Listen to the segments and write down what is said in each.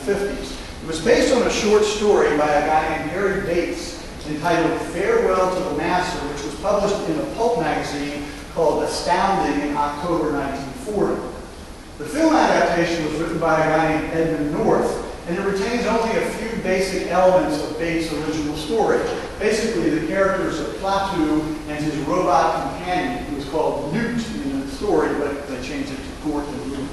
1950s. It was based on a short story by a guy named Harry Bates entitled Farewell to the Master, which was published in a pulp magazine called Astounding in October 1940. The film adaptation was written by a guy named Edmund North, and it retains only a few basic elements of Bates' original story. Basically, the characters of Klaatu and his robot companion, who was called Newt in the story, but they changed it to Gort and Newt.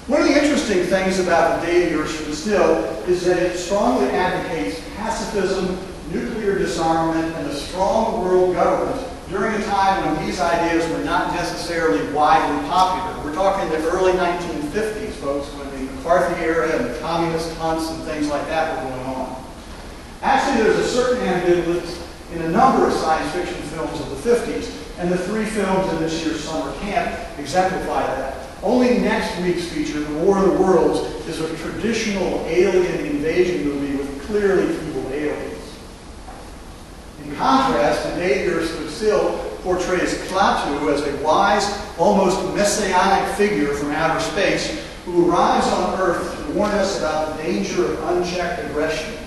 One of the interesting things about the Day of the Earth Stood Still is that it strongly advocates pacifism, nuclear disarmament, and a strong world government during a time when these ideas were not necessarily widely popular. We're talking the early 1950s, folks, when the McCarthy era and the communist hunts and things like that were going on. Actually, there's a certain ambivalence in a number of science fiction films of the 50s, and the 3 films in this year's summer camp exemplify that. Only next week's feature, The War of the Worlds, is a traditional alien invasion movie with clearly evil aliens. In contrast, The Day the Earth Stood Still portrays Klaatu as a wise, almost messianic figure from outer space who arrives on Earth to warn us about the danger of unchecked aggression.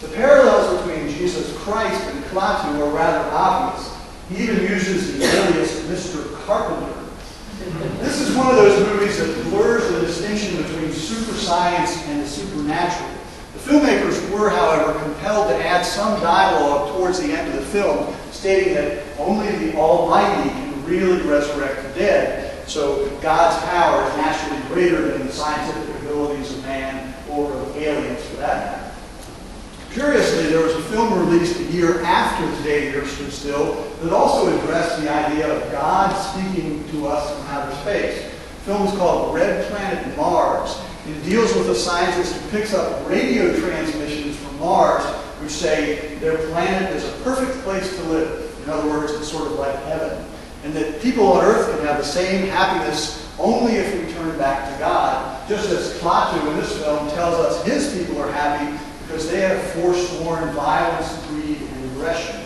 The parallels between Jesus Christ and Klaatu are rather obvious. He even uses the alias Mr. Carpenter. This is one of those movies that blurs the distinction between super science and the supernatural. The filmmakers were, however, compelled to add some dialogue towards the end of the film, stating that only the Almighty can really resurrect the dead, so God's power is naturally greater than the scientific abilities of man or of aliens for that matter. Curiously, there was a film released a year after The Day the Earth Stood Still that also addressed the idea of God speaking to us from outer space. The film is called Red Planet Mars. It deals with a scientist who picks up radio transmissions from Mars which say their planet is a perfect place to live. In other words, it's sort of like heaven. And that people on Earth can have the same happiness only if we turn back to God. Just as Klaatu in this film tells us his people are happy because they have forsworn violence, greed, and aggression.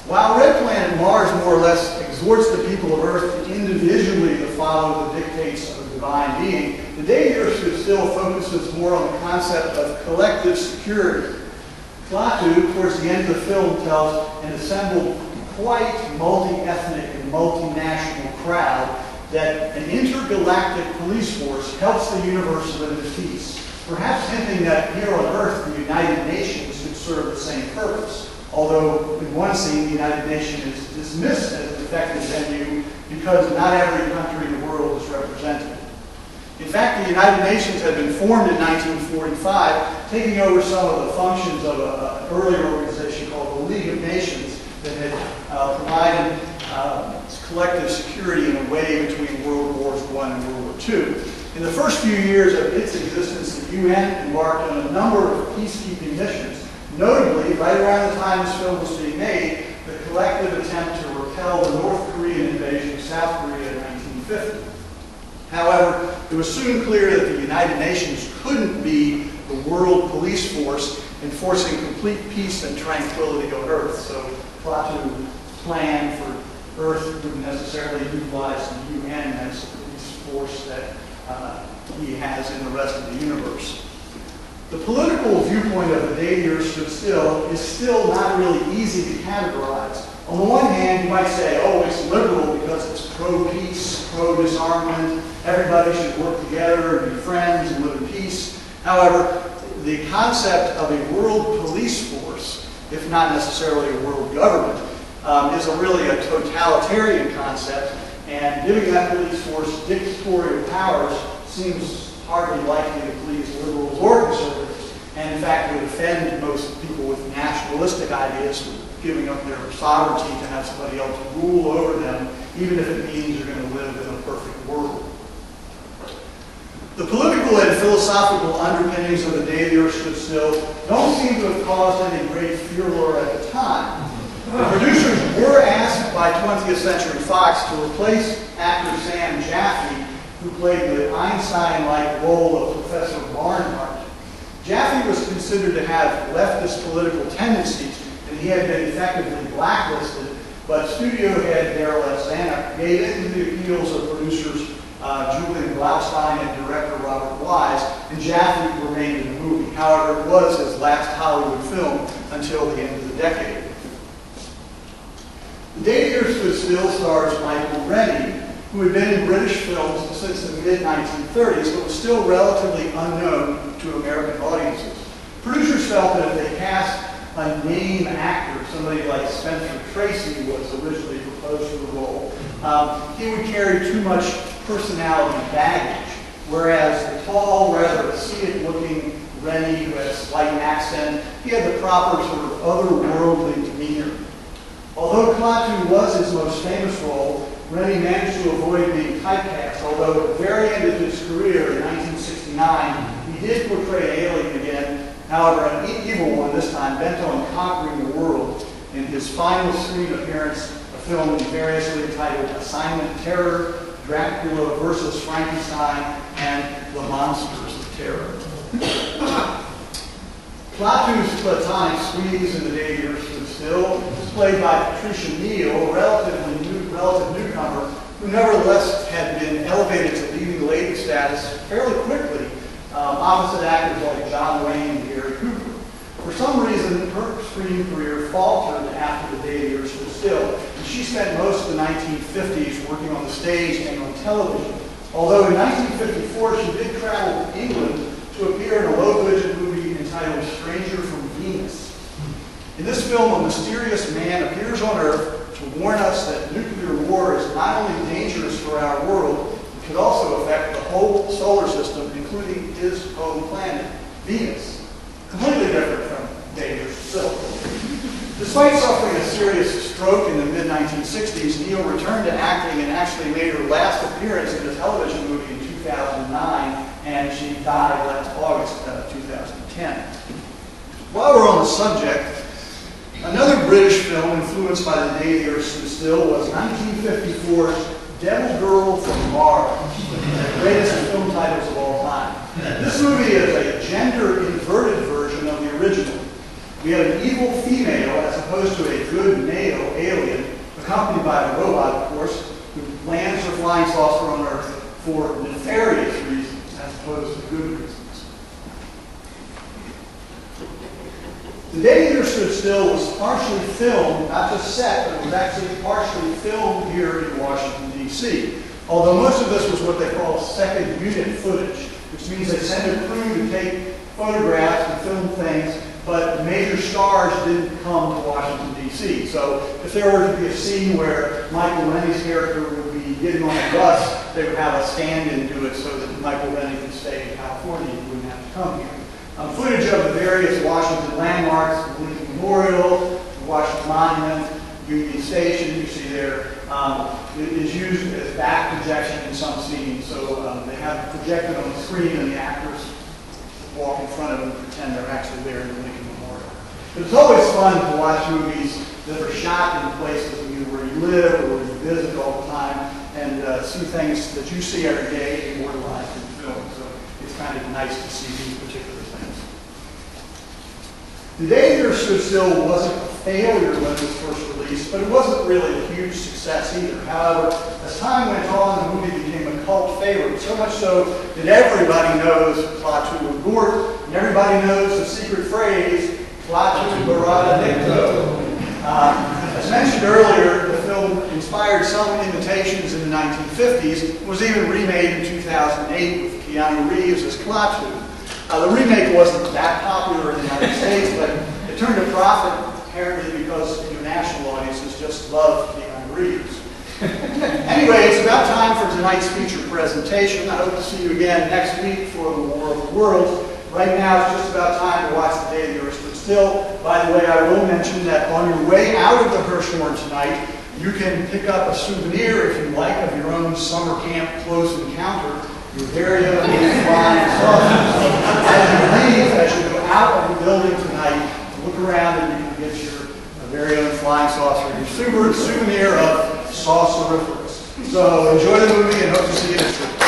While Red Planet Mars more or less exhorts the people of Earth individually to follow the dictates of a divine being, The Day the Earth Stood Still focuses more on the concept of collective security. Klaatu, towards the end of the film, tells an assembled, quite multi-ethnic and multinational crowd that an intergalactic police force helps the universe live in peace, perhaps hinting that here on Earth the United Nations could serve the same purpose. Although in one scene the United Nations is dismissed as an effective venue because not every country in the world is represented. In fact, the United Nations had been formed in 1945, taking over some of the functions of an earlier organization called the League of Nations that had provided collective security in a way between World Wars I and World War II. In the first few years of its existence, the UN embarked on a number of peacekeeping missions. Notably, right around the time this film was being made, the collective attempt to repel the North Korean invasion of South Korea in 1950. However, it was soon clear that the United Nations couldn't be the world police force enforcing complete peace and tranquility on Earth. So Klaatu's plan for Earth wouldn't necessarily utilize the UN as the police force that he has in the rest of the universe. The political viewpoint of The Day the Earth Stood Still is still not really easy to categorize. On the one hand, you might say, oh, it's liberal because it's pro-peace, pro-disarmament, everybody should work together and be friends and live in peace. However, the concept of a world police force, if not necessarily a world government, is really a totalitarian concept, and giving that police force dictatorial powers seems hardly likely to please liberals or conservatives, and in fact would offend most people with nationalistic ideas, giving up their sovereignty to have somebody else rule over them, even if it means you're going to live in a perfect world. The political and philosophical underpinnings of The Day the Earth Stood Still don't seem to have caused any great furor at the time. The producers were asked by 20th Century Fox to replace actor Sam Jaffe, who played the Einstein-like role of Professor Barnhart. Jaffe was considered to have leftist political tendencies, and he had been effectively blacklisted, but studio head Darrell F. Zanuck gave in to the appeals of producers Julian Blaustein and director Robert Wise Jaffe remained in the movie. However, it was his last Hollywood film until the end of the decade. The Day the Earth Stood Still stars Michael Rennie, who had been in British films since the mid-1930s, but was still relatively unknown to American audiences. Producers felt that if they cast a name actor, somebody like Spencer Tracy was originally proposed for the role, he would carry too much personality baggage, whereas the tall, rather acidic-looking Rennie, who had a slight accent, he had the proper sort of otherworldly demeanor. Although Klaatu was his most famous role, Rennie managed to avoid being typecast, although at the very end of his career in 1969, he did portray an alien again, however an evil one this time, bent on conquering the world in his final screen appearance, a film variously entitled Assignment Terror, Dracula vs. Frankenstein, and The Monsters of Terror. Klaatu's platonic squeeze in The Day the Earth Stood Still was played by Patricia Neal, a relative newcomer who nevertheless had been elevated to leading lady status fairly quickly, opposite actors like John Wayne and Gary Cooper. For some reason, her screen career faltered after The Day the Earth Stood Still, and she spent most of the 1950s working on the stage and on television. Although in 1954 she did travel to England to appear in a low-budget movie entitled Stranger from Venus. In this film, a mysterious man appears on Earth to warn us that nuclear war is not only dangerous for our world, it could also affect the whole solar system, including his home planet, Venus. Completely different from Day the Earth Stood Still. Despite suffering a serious stroke in the mid-1960s, Neal returned to acting and actually made her last appearance in a television movie in 2009, and she died last August 2010. While we're on the subject, another British film influenced by The Day the Earth Stood Still was 1954's Devil Girl from Mars, the greatest film titles of all time. This movie is a gender-inverted version of the original. We have an evil female as opposed to a good male alien, accompanied by a robot, of course, who lands her flying saucer on Earth for nefarious reasons as opposed to good reasons. The Day the Earth Stood Still was partially filmed, not just set, but it was actually partially filmed here in Washington, D.C. Although most of this was what they call second unit footage, which means they send a crew to take photographs and film things, but major stars didn't come to Washington, D.C. So if there were to be a scene where Michael Rennie's character would be getting on a bus, they would have a stand-in do it so that Michael Rennie could stay in California and wouldn't have to come here. Footage of the various Washington landmarks, the Lincoln Memorial, the Washington Monument, Union Station, you see there, is used as back projection in some scenes. So they have it projected on the screen and the actors walk in front of them and pretend they're actually there in the Lincoln Memorial. But it's always fun to watch movies that are shot in places either where you live or where you visit all the time and see things that you see every day immortalized in film. So it's kind of nice to see these particular things. The Day the Earth Stood Still wasn't a failure when it was first released, but it wasn't really a huge success either. However, as time went on, the movie became a cult favorite, so much so that everybody knows Klaatu Gort, and everybody knows the secret phrase, Klaatu Barada Nikto. As mentioned earlier, the film inspired some imitations in the 1950s, was even remade in 2008 with Keanu Reeves as Klaatu. The remake wasn't that popular in the United States, but it turned a profit apparently because international audiences just love Keanu Reeves. Anyway, it's about time for tonight's feature presentation. I hope to see you again next week for the War of the Worlds. Right now, it's just about time to watch The Day the Earth Stood Still. By the way, I will mention that on your way out of the Hirshhorn tonight, you can pick up a souvenir, if you like, of your own summer camp close encounter. Your very own flying saucers. As you go out of the building tonight, look around and you can get your very own flying saucer, your souvenir of Sauceriferous. So enjoy the movie and hope to see you next week.